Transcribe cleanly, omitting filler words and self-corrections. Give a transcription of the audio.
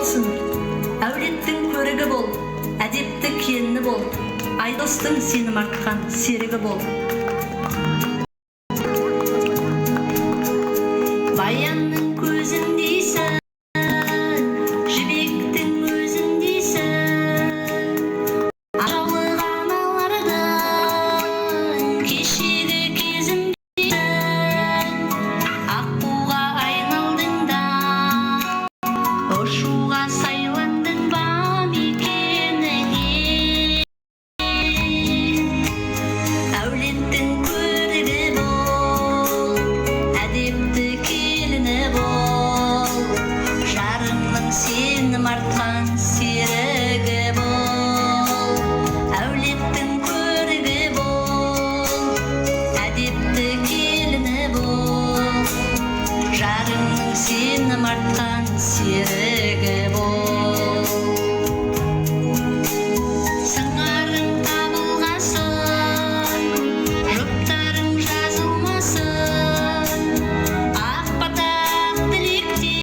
болсын. Әулеттің көрігі бол, әдепті келіні бол, Айдостың сенім артқан серігі бол. Баянның көзіндейсің, жібектің өзіндейсің, ажалы аналардың кешегі кезіндейсің. Аққуға айналдың да, ұшуға сайландың ба мекеніңе. Әулеттің көрігі бол, әдепті келіні бол, жарыңның сенім артқан